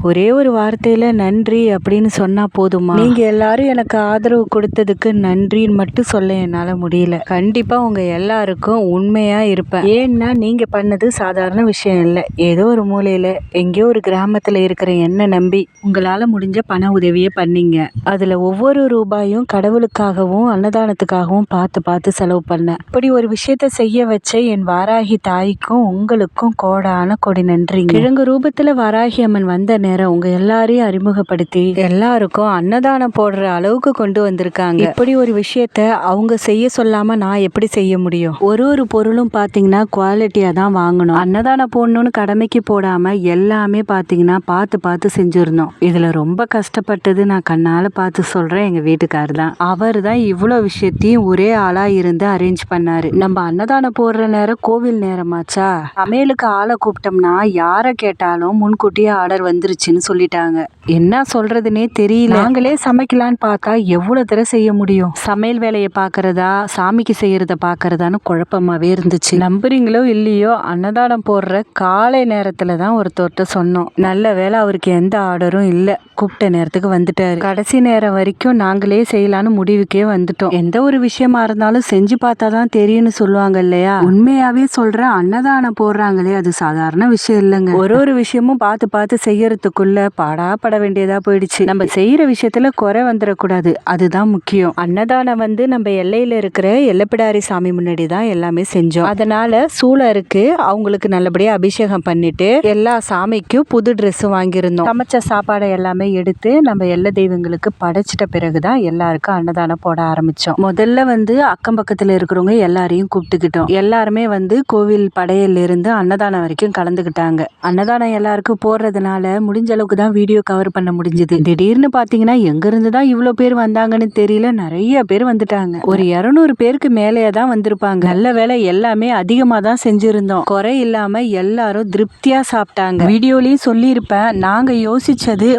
ஒரே ஒரு வார்த்தையில நன்றி அப்படின்னு சொன்னா போதுமா? நீங்க எல்லாரும் எனக்கு ஆதரவு கொடுத்ததுக்கு நன்றின்னு மட்டும் சொல்ல என்னால முடியல. கண்டிப்பா உங்க எல்லாருக்கும் உண்மையா இருப்பேன். ஏன்னா நீங்க பண்ணது சாதாரண விஷயம் இல்லை. ஏதோ ஒரு மூலையில எங்கேயோ ஒரு கிராமத்துல இருக்கிற என்ன நம்பி உங்களால முடிஞ்ச பண உதவியை பண்ணீங்க. அதுல ஒவ்வொரு ரூபாயும் கடவுளுக்காகவும் அன்னதானத்துக்காகவும் பார்த்து பார்த்து செலவு பண்ணேன். இப்படி ஒரு விஷயத்த செய்ய வச்ச என் வாராகி தாய்க்கும் உங்களுக்கும் கோடான கொடி நன்றி. கிழங்கு ரூபத்துல வாராகி அம்மன் வந்த நேரம் உங்க எல்லாரையும் அறிமுகப்படுத்தி எல்லாருக்கும் அன்னதானம் போடுற அளவுக்கு கொண்டு வந்திருக்காங்க. இப்படி ஒரு விஷயத்த அவங்க செய்ய சொல்லாம நான் எப்படி செய்ய முடியும்? ஒரு பொருளும் பாத்தீங்கன்னா குவாலிட்டியா தான் வாங்கணும். அன்னதானம் போடணும்னு கடமைக்கு போடாம எல்லாமே பாத்தீங்கன்னா பார்த்து பார்த்து செஞ்சிருந்தோம். இதுல ரொம்ப கஷ்டப்பட்டது நான் கண்ணால பார்த்து சொல்றேன், எங்க வீட்டுக்காரர் தான். அவர் தான் இவ்வளவு விஷயத்தையும் ஒரே ஆளா இருந்து அரேஞ்ச் பண்ணாரு. நம்ம அன்னதானம் போடுற நேரம் கோவில் நேரமாச்சா, சமையலுக்கு ஆளை கூப்பிட்டோம்னா யார கேட்டாலும் முன்கூட்டியே ஆர்டர் வந்துருச்சுன்னு சொல்லிட்டாங்க. என்ன சொல்றதுன்னே தெரியல. நாங்களே சமைக்கலான்னு பார்த்தா எவ்வளவு தடவை செய்ய முடியும்? சமையல் வேலையை பாக்குறதா சாமிக்கு செய்யறத பாக்குறதான்னு குழப்பமாவே இருந்துச்சு. நம்புறீங்களோ இல்லையோ, அன்னதானம் போடுற காலை நேரத்துல தான் ஒருத்தர்கிட்ட சொன்னோம். நல்ல வேலை அவருக்கு எந்த ஆர்டரும் இல்ல, கூப்பிட்ட நேரத்துக்கு வந்துட்டாரு. கடைசி நேரம் வரைக்கும் நாங்களே செய்யலான்னு முடிவுக்கே வந்துட்டோம். எந்த ஒரு விஷயமா இருந்தாலும் செஞ்சு பார்த்தாதான் தெரியும்னு சொல்லுவாங்க இல்லையா? உண்மையாவே சொல்றேன், அன்னதானம் போடுறாங்களே அது சாதாரண விஷயம் இல்லைங்க. ஒரு விஷயமும் பார்த்து பார்த்து செய்யறதுக்குள்ள பாடாப்பட வேண்டியதா போயிடுச்சு. நம்ம செய்யற விஷயத்துல குறை வந்துடக்கூடாது, அதுதான் முக்கியம். அன்னதானம் நம்ம எல்லையில இருக்கிற எல்லப்பிடாரி சாமி முன்னாடி தான் எல்லாமே செஞ்சோம். அதனால சூழருக்கு அவங்களுக்கு நல்லபடியா அபிஷேகம் பண்ணிட்டு எல்லா சாமிக்கும் புது ட்ரெஸ் வாங்கியிருந்தோம். சமைச்ச சாப்பாடை எல்லாமே எடுத்து நம்ம எல்லா தெய்வங்களுக்கு படைச்சிட்ட பிறகுதான் எல்லாருக்கும் அன்னதானம் போட ஆரம்பிச்சோம். முதல்ல அக்கம் பக்கத்துல இருக்கிறவங்க எல்லாரையும் கூப்பிட்டுக்கிட்டோம். எல்லாருமே கோவில் படையில இருந்து அன்னதானம் வரைக்கும் கலந்துக்கிட்டாங்க. அன்னதானம் எல்லாருக்கும் போடுறதுனால முடிஞ்ச அளவுக்கு தான் வீடியோ கவர் பண்ண முடிஞ்சது. திடீர்னு பாத்தீங்கன்னா எங்க இருந்து தான் இவ்வளவு பேர் வந்தாங்கன்னு தெரியல, நிறைய பேர் வந்துட்டாங்க. ஒரு 200 பேருக்கு மேலேயே தான் வந்திருப்பாங்க. நல்ல வேலை எல்லாமே அதிகமா தான் செஞ்சிருந்தோம். குறை இல்லாம எல்லாரும் திருப்தியா சாப்பிட்டாங்க. வீடியோலயும் சொல்லி இருப்பேன், நாங்க யோசிச்சது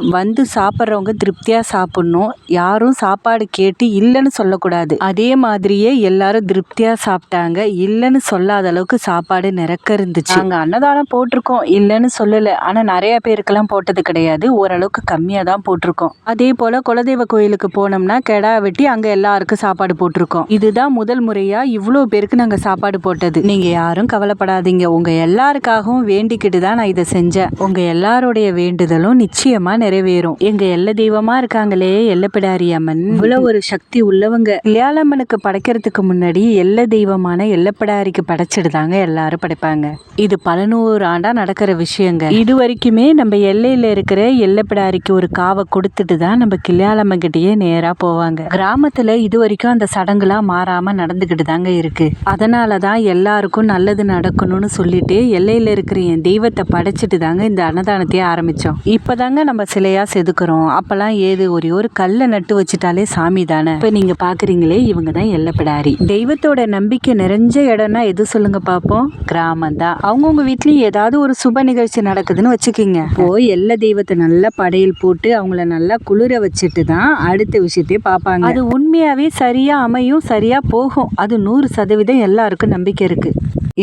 சாப்பிட்றவங்க திருப்தியா சாப்பிடணும், யாரும் சாப்பாடு கேட்டு இல்லைன்னு சொல்லக்கூடாது. அதே மாதிரியே எல்லாரும் திருப்தியா சாப்பிட்டாங்க. இல்லைன்னு சொல்லாத அளவுக்கு சாப்பாடு நிறக்க இருந்துச்சு. நாங்க அன்னதானம் போட்டிருக்கோம் இல்லைன்னு சொல்லல, ஆனா நிறைய பேருக்கெல்லாம் போட்டது கிடையாது, ஓரளவுக்கு கம்மியா தான் போட்டிருக்கோம். அதே போல குலதெய்வ கோயிலுக்கு போனோம்னா கெடா வெட்டி அங்க எல்லாருக்கும் சாப்பாடு போட்டிருக்கோம். இதுதான் முதல் முறையா இவ்வளவு பேருக்கு நாங்க சாப்பாடு போட்டது. நீங்க யாரும் கவலைப்படாதீங்க, உங்க எல்லாருக்காகவும் வேண்டிக்கிட்டு தான் நான் இதை செஞ்சேன். உங்க எல்லாருடைய வேண்டுதலும் நிச்சயமா நிறைவேறும். எங்க எல்ல தெய்வமா இருக்காங்களே எல்லப்பிடாரி அம்மன், இவ்வளவு ஒரு சக்தி உள்ளவங்க. விளையாளம்மனுக்கு படைக்கிறதுக்கு முன்னாடி எல்ல தெய்வமான எல்லப்பிடாரிக்கு படைச்சிட்டு தாங்க எல்லாரும் படைப்பாங்க. இது பல 100 ஆண்டா நடக்கிற விஷயங்க. இது வரைக்குமே நம்ம எல்லையில இருக்கிற எல்லப்பிடாரிக்கு ஒரு காவை கொடுத்துட்டு தான் நம்ம கிள்ளியாளம்மன் கிட்டயே நேரா போவாங்க. கிராமத்துல இது வரைக்கும் அந்த சடங்குலாம் மாறாம நடந்துகிட்டு தாங்க இருக்கு. அதனாலதான் எல்லாருக்கும் நல்லது நடக்கணும்னு சொல்லிட்டு எல்லையில இருக்கிற என் தெய்வத்தை படைச்சிட்டு தாங்க இந்த அன்னதானத்தையே ஆரம்பிச்சோம். இப்பதாங்க நம்ம சிலையா செதுக்குறோம். அப்பெல்லாம் ஏது ஒரு கல்லை நட்டு வச்சுட்டாலே சாமி தானே. இப்ப நீங்க பாக்குறீங்களே, இவங்க தான் எல்லப்பிடாரி. தெய்வத்தோட நம்பிக்கை நிறைஞ்ச இடம்னா எது சொல்லுங்க பாப்போம்? கிராமம் தான். அவங்கவுங்க வீட்லயும் ஏதாவது ஒரு சுப நிகழ்ச்சி நடக்குதுன்னு வச்சுக்கிங்க, போய் எல்லா தெய்வத்தை நல்லா படையல் போட்டு அவங்கள நல்லா குளிர வச்சுட்டு தான் அடுத்த விஷயத்தையே பார்ப்பாங்க. அது உண்மையாவே சரியா அமையும், சரியா போகும். அது 100% எல்லாருக்கும் நம்பிக்கை இருக்கு.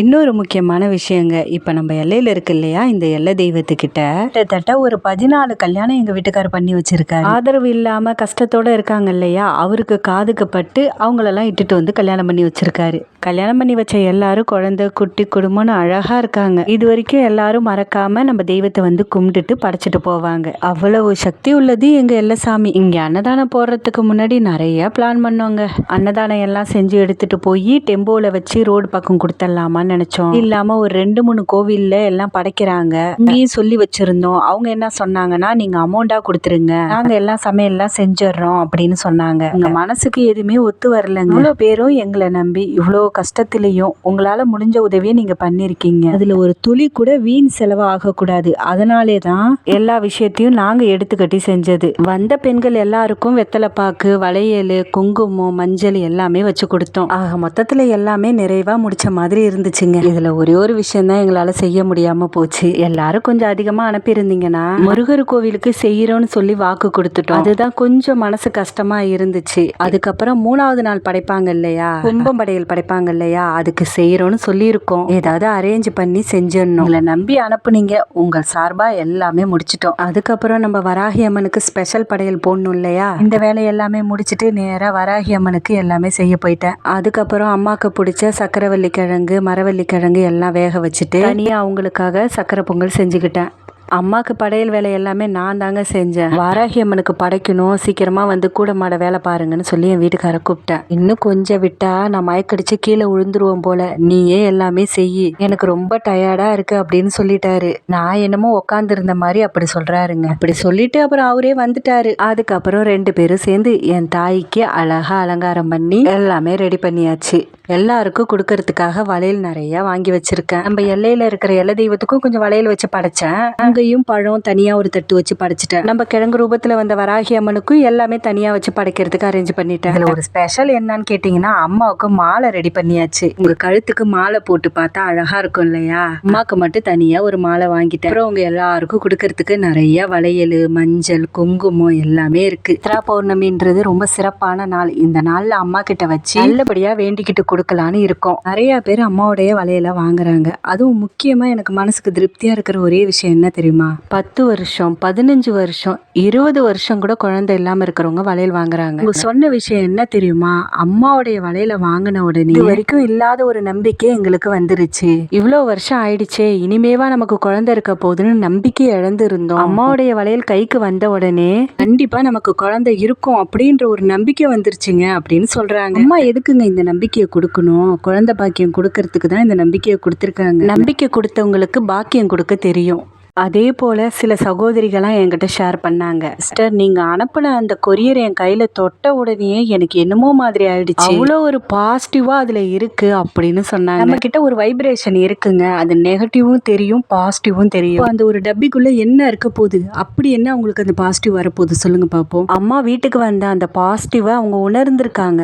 இன்னொரு முக்கியமான விஷயங்க, இப்ப நம்ம எல்லையில இருக்கு இல்லையா, இந்த எல்லை தெய்வத்துக்கிட்ட கிட்டத்தட்ட ஒரு 14 கல்யாணம் எங்க வீட்டுக்காரர் பண்ணி வச்சிருக்காரு. ஆதரவு இல்லாம கஷ்டத்தோட இருக்காங்க இல்லையா, அவருக்கு காதுக்கு பட்டு அவங்களெல்லாம் இட்டுட்டு கல்யாணம் பண்ணி வச்சிருக்காரு. கல்யாணம் பண்ணி வச்ச எல்லாரும் குழந்தை குட்டி குடும்பம்னு அழகா இருக்காங்க. இது வரைக்கும் எல்லாரும் மறக்காம நம்ம தெய்வத்தை கும்பிட்டுட்டு படைச்சிட்டு போவாங்க. அவ்வளவு சக்தி உள்ளது எங்க எல்ல சாமி. இங்க அன்னதானம் போடுறதுக்கு முன்னாடி நிறைய பிளான் பண்ணோங்க. அன்னதானம் எல்லாம் செஞ்சு எடுத்துட்டு போய் டெம்போல வச்சு ரோடு பக்கம் கொடுத்துடலாமான்னு நினைச்சோம். இல்லாம ஒரு 2-3 கோவில்ல எல்லாம் படைக்கிறாங்க, இங்கேயும் சொல்லி வச்சிருந்தோம். அவங்க என்ன சொன்னாங்கன்னா, நீங்க அமௌண்டா கொடுத்துருங்க, நாங்க எல்லாம் சமையல்லாம் செஞ்சிடறோம் அப்படின்னு சொன்னாங்க. எங்க மனசுக்கு எதுவுமே ஒத்து வரலங்க. இவ்வளவு பேரும் எங்களை நம்பி இவ்வளவு கஷ்டத்திலையும் உங்களால முடிஞ்ச உதவியை நீங்க பண்ணிருக்கீங்க. அதுல ஒரு துளி கூட வீண் செலவு ஆகக்கூடாது. அதனாலே தான் எல்லா விஷயத்தையும் நாங்க எடுத்துக்கட்டி செஞ்சது. வந்த பெண்கள் எல்லாருக்கும் வெத்தலைப்பாக்கு, வளையல், குங்குமம், மஞ்சள் எல்லாமே வச்சு கொடுத்தோம். ஆக மொத்தத்துல எல்லாமே நிறைவா முடிச்ச மாதிரி இருந்துச்சு. போச்சுங்க. இதுல ஒரே ஒரு விஷயம் தான் எங்களால செய்ய முடியாம போச்சு. எல்லாரும் கொஞ்சம் அதிகமா அனுப்பியிருந்தீங்கன்னா முருகர் கோவிலுக்கு செய்யறோம்னு சொல்லி வாக்கு கொடுத்துட்டோம். அதுதான் கொஞ்சம் மனசு கஷ்டமா இருந்துச்சு. அதுக்கப்புறம் 3வது நாள் படைப்பாங்க இல்லையா, கும்பம் படையல் படைப்பாங்க இல்லையா, அதுக்கு செய்யறோம்னு சொல்லி இருக்கோம். ஏதாவது அரேஞ்ச் பண்ணி செஞ்சிடணும். உங்களை நம்பி அனுப்புனீங்க, உங்கள் சார்பா எல்லாமே முடிச்சிட்டோம். அதுக்கப்புறம் நம்ம வராகி அம்மனுக்கு ஸ்பெஷல் படையல் போடணும் இல்லையா, இந்த வேலை எல்லாமே முடிச்சிட்டு நேரா வராகி அம்மனுக்கு எல்லாமே செய்ய போயிட்டேன். அதுக்கப்புறம் அம்மாக்கு பிடிச்ச சக்கரவள்ளி கிழங்கு, மரவள்ளி கிழங்கு எல்லாம் வேக வச்சுட்டு தனியா அவங்களுக்காக சக்கரை பொங்கல் செஞ்சுக்கிட்டேன். அம்மாக்கு படையல் வேலை எல்லாமே நான் தாங்க செஞ்சேன். வாராகி அம்மனுக்கு படைக்கணும், சீக்கிரமா வந்து கூட மாட வேலை பாருங்கன்னு சொல்லி என் வீட்டுக்கார கூப்பிட்டேன். இன்னும் கொஞ்சம் விட்டா நான் மயக்கடிச்சு கீழே விழுந்துருவோம் போல, நீயே எல்லாமே செய்யி, எனக்கு ரொம்ப டயர்டா இருக்கு அப்படின்னு சொல்லிட்டாரு. நான் என்னமோ உக்காந்து இருந்த மாதிரி அப்படி சொல்றாருங்க. அப்படி சொல்லிட்டு அப்புறம் அவரே வந்துட்டாரு. அதுக்கப்புறம் 2 பேரும் சேர்ந்து என் தாய்க்கு அழகா அலங்காரம் பண்ணி எல்லாமே ரெடி பண்ணியாச்சு. எல்லாருக்கும் கொடுக்கறதுக்காக வளையல் நிறைய வாங்கி வச்சிருக்கேன். நம்ம எல்லையில இருக்கிற எல்லா தெய்வத்துக்கும் கொஞ்சம் வளையல் வச்சு படைச்சேன். அங்கேயும் பழம் தனியா ஒரு தட்டு வச்சு படைச்சிட்டேன். நம்ம கிழங்கு ரூபத்துல வந்த வராகி அம்மனுக்கும் எல்லாமே தனியா வச்சு படைக்கிறதுக்கு அரேஞ்ச் பண்ணிட்டேன். இதுல ஒரு ஸ்பெஷல் என்னன்னு கேட்டீங்கன்னா, அம்மாவுக்கு மாலை ரெடி பண்ணியாச்சு. உங்க கழுத்துக்கு மாலை போட்டு பார்த்தா அழகா இருக்கும் இல்லையா, அம்மாக்கு மட்டும் தனியா ஒரு மாலை வாங்கிட்டேன். அப்புறம் உங்க எல்லாருக்கும் கொடுக்கறதுக்கு நிறைய வளையல், மஞ்சள், குங்குமம் எல்லாமே இருக்கு. சித்ரா பௌர்ணமின்றது ரொம்ப சிறப்பான நாள். இந்த நாள்ல அம்மா கிட்ட வச்சு நல்லபடியா வேண்டிக்கிட்டு கொடுக்கலான்னு இருக்கோம். நிறைய பேர் அம்மாவுடைய வளையல வாங்குறாங்க. அதுவும் முக்கியமா எனக்கு மனசுக்கு திருப்தியா இருக்கிற ஒரே விஷயம் என்ன தெரியுமா, 10 வருஷம் 15 வருஷம் 20 வருஷம் கூட குழந்தை இல்லாம இருக்கிறவங்க வளையல் வாங்குறாங்க. உங்க சொன்ன விஷயம் என்ன தெரியுமா, அம்மாவுடைய வளையல வாங்கின உடனே இது வரைக்கும் இல்லாத ஒரு நம்பிக்கை எங்களுக்கு வந்துருச்சு. இவ்வளவு வருஷம் ஆயிடுச்சே, இனிமேவா நமக்கு குழந்தை இருக்க போகுதுன்னு நம்பிக்கை இழந்து இருந்தோம். அம்மாவுடைய வளையல் கைக்கு வந்த உடனே கண்டிப்பா நமக்கு குழந்தை இருக்கும் அப்படின்ற ஒரு நம்பிக்கை வந்துருச்சுங்க அப்படின்னு சொல்றாங்க. அம்மா எதுக்குங்க இந்த நம்பிக்கையை கொடுக்கணும், குழந்தை பாக்கியம் கொடுக்கறதுக்கு தான் இந்த நம்பிக்கையை கொடுத்துருக்காங்க. நம்பிக்கை கொடுத்தவங்களுக்கு பாக்கியம் கொடுக்க தெரியும். அதே போல சில சகோதரிகளாம் என்கிட்ட ஷேர் பண்ணாங்க, சிஸ்டர் நீங்க அனுப்பின அந்த கொரியர் என் கையில தொட்ட உடனே எனக்கு என்னமோ மாதிரி ஆயிடுச்சு, அவ்வளோ ஒரு பாசிட்டிவா அதுல இருக்கு அப்படின்னு சொன்னாங்க. நம்ம கிட்ட ஒரு வைப்ரேஷன் இருக்குங்க, அது நெகட்டிவும் தெரியும் பாசிட்டிவும் தெரியும். அந்த ஒரு டப்பிக்குள்ள என்ன இருக்க போகுது, அப்படி என்ன உங்களுக்கு அந்த பாசிட்டிவ் வரப்போகுது சொல்லுங்க பாப்போம். அம்மா வீட்டுக்கு வந்த அந்த பாசிட்டிவா அவங்க உணர்ந்திருக்காங்க.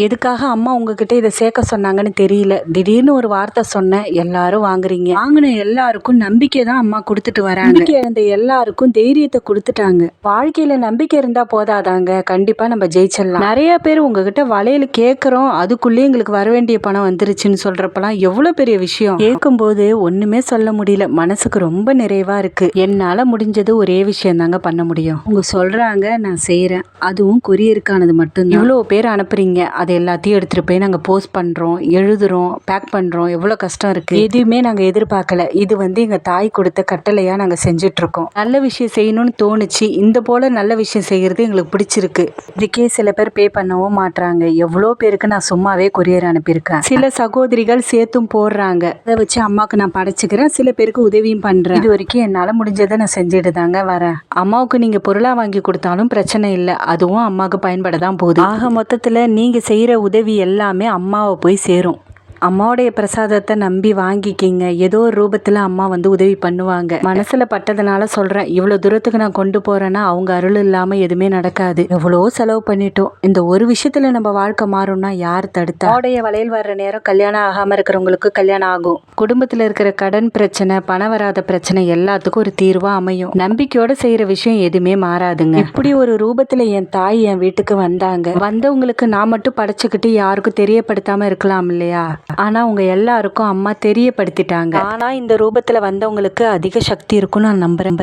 எதுக்காக அம்மா உங்ககிட்ட இதை சேர்க்க சொன்னாங்கன்னு தெரியல, திடீர்னு ஒரு வார்த்தை சொன்னேன், எல்லாரும் வாங்குறீங்க. வாங்கின எல்லாருக்கும் நம்பிக்கை தான் அம்மா கொடுத்துட்டு வராங்க. நம்பிக்கை இருந்த எல்லாருக்கும் தைரியத்தை கொடுத்துட்டாங்க. வாழ்க்கையில நம்பிக்கை இருந்தா போதாதாங்க, கண்டிப்பா நம்ம ஜெயிச்சிடலாம். நிறைய பேர் உங்ககிட்ட வளையல் கேட்கறோம், அதுக்குள்ளே எங்களுக்கு வர வேண்டிய பணம் வந்துருச்சுன்னு சொல்றப்பெல்லாம் எவ்வளவு பெரிய விஷயம். கேட்கும் போது ஒண்ணுமே சொல்ல முடியல, மனசுக்கு ரொம்ப நிறைவா இருக்கு. என்னால முடிஞ்சது ஒரே விஷயம் தாங்க பண்ண முடியும். உங்க சொல்றாங்க, நான் செய்யறேன். அதுவும் கொரியருக்கானது மட்டும். இவ்வளவு பேர் அனுப்புறீங்க, அது எல்லாத்தையும் எடுத்துட்டு போய் நாங்க போஸ்ட் பண்றோம், எழுதுறோம், பேக் பண்றோம். எவ்வளவு கஷ்டம் இருக்கு. எதுவுமே நாங்க எதிர்பார்க்கல. இது எங்க தாய் கொடுத்த கட்டளையா நாங்க செஞ்சுட்டு இருக்கோம். நல்ல விஷயம் செய்யணும்னு தோணுச்சு. இந்த போல நல்ல விஷயம் செய்யறது எங்களுக்கு பிடிச்சிருக்கு. இதுக்கே சில பேர் பே பண்ணவும் மாட்றாங்க. எவ்வளோ பேருக்கு நான் சும்மாவே கொரியர் அனுப்பியிருக்கேன். சில சகோதரிகள் சேர்த்தும் போடுறாங்க. அதை வச்சு அம்மாவுக்கு நான் படைச்சுக்கிறேன், சில பேருக்கு உதவியும் பண்றேன். இது வரைக்கும் என்னால முடிஞ்சதை நான் செஞ்சுட்டு தாங்க வரேன். அம்மாவுக்கு நீங்க பொருளா வாங்கி கொடுத்தாலும் பிரச்சனை இல்லை, அதுவும் அம்மாவுக்கு பயன்பட தான் போகுது. ஆக மொத்தத்துல நீங்க செய்யற உதவி எல்லாமே அம்மாவை போய் சேரும். அம்மாவுடைய பிரசாதத்தை நம்பி வாங்கிக்கிங்க. ஏதோ ஒரு ரூபத்துல அம்மா உதவி பண்ணுவாங்க. மனசுல பட்டதுனால சொல்றேன், இவ்வளவு தூரத்துக்கு நான் கொண்டு போறேன்னா அவங்க அருள் இல்லாம எதுவுமே நடக்காது. எவ்வளோ செலவு பண்ணிட்டோம். இந்த ஒரு விஷயத்துல நம்ம வாழ்க்கை மாறும்னா யார் தடுத்தா. அவடைய வளையல் வர்ற நேரம் கல்யாணம் ஆகாம இருக்கிறவங்களுக்கு கல்யாணம் ஆகும். குடும்பத்துல இருக்கிற கடன் பிரச்சனை, பணம் வராத பிரச்சனை எல்லாத்துக்கும் ஒரு தீர்வா அமையும். நம்பிக்கையோட செய்யற விஷயம் எதுவுமே மாறாதுங்க. இப்படி ஒரு ரூபத்துல என் தாய் என் வீட்டுக்கு வந்தாங்க. வந்தவங்களுக்கு நான் மட்டும் படைச்சுக்கிட்டு யாருக்கும் தெரியப்படுத்தாம இருக்கலாம் இல்லையா, ஆனா உங்க எல்லாருக்கும் அம்மா தெரியப்படுத்திட்டாங்க. ஆனா இந்த ரூபத்துல வந்தவங்களுக்கு அதிக சக்தி இருக்கும்னு நான் நம்புறேன்.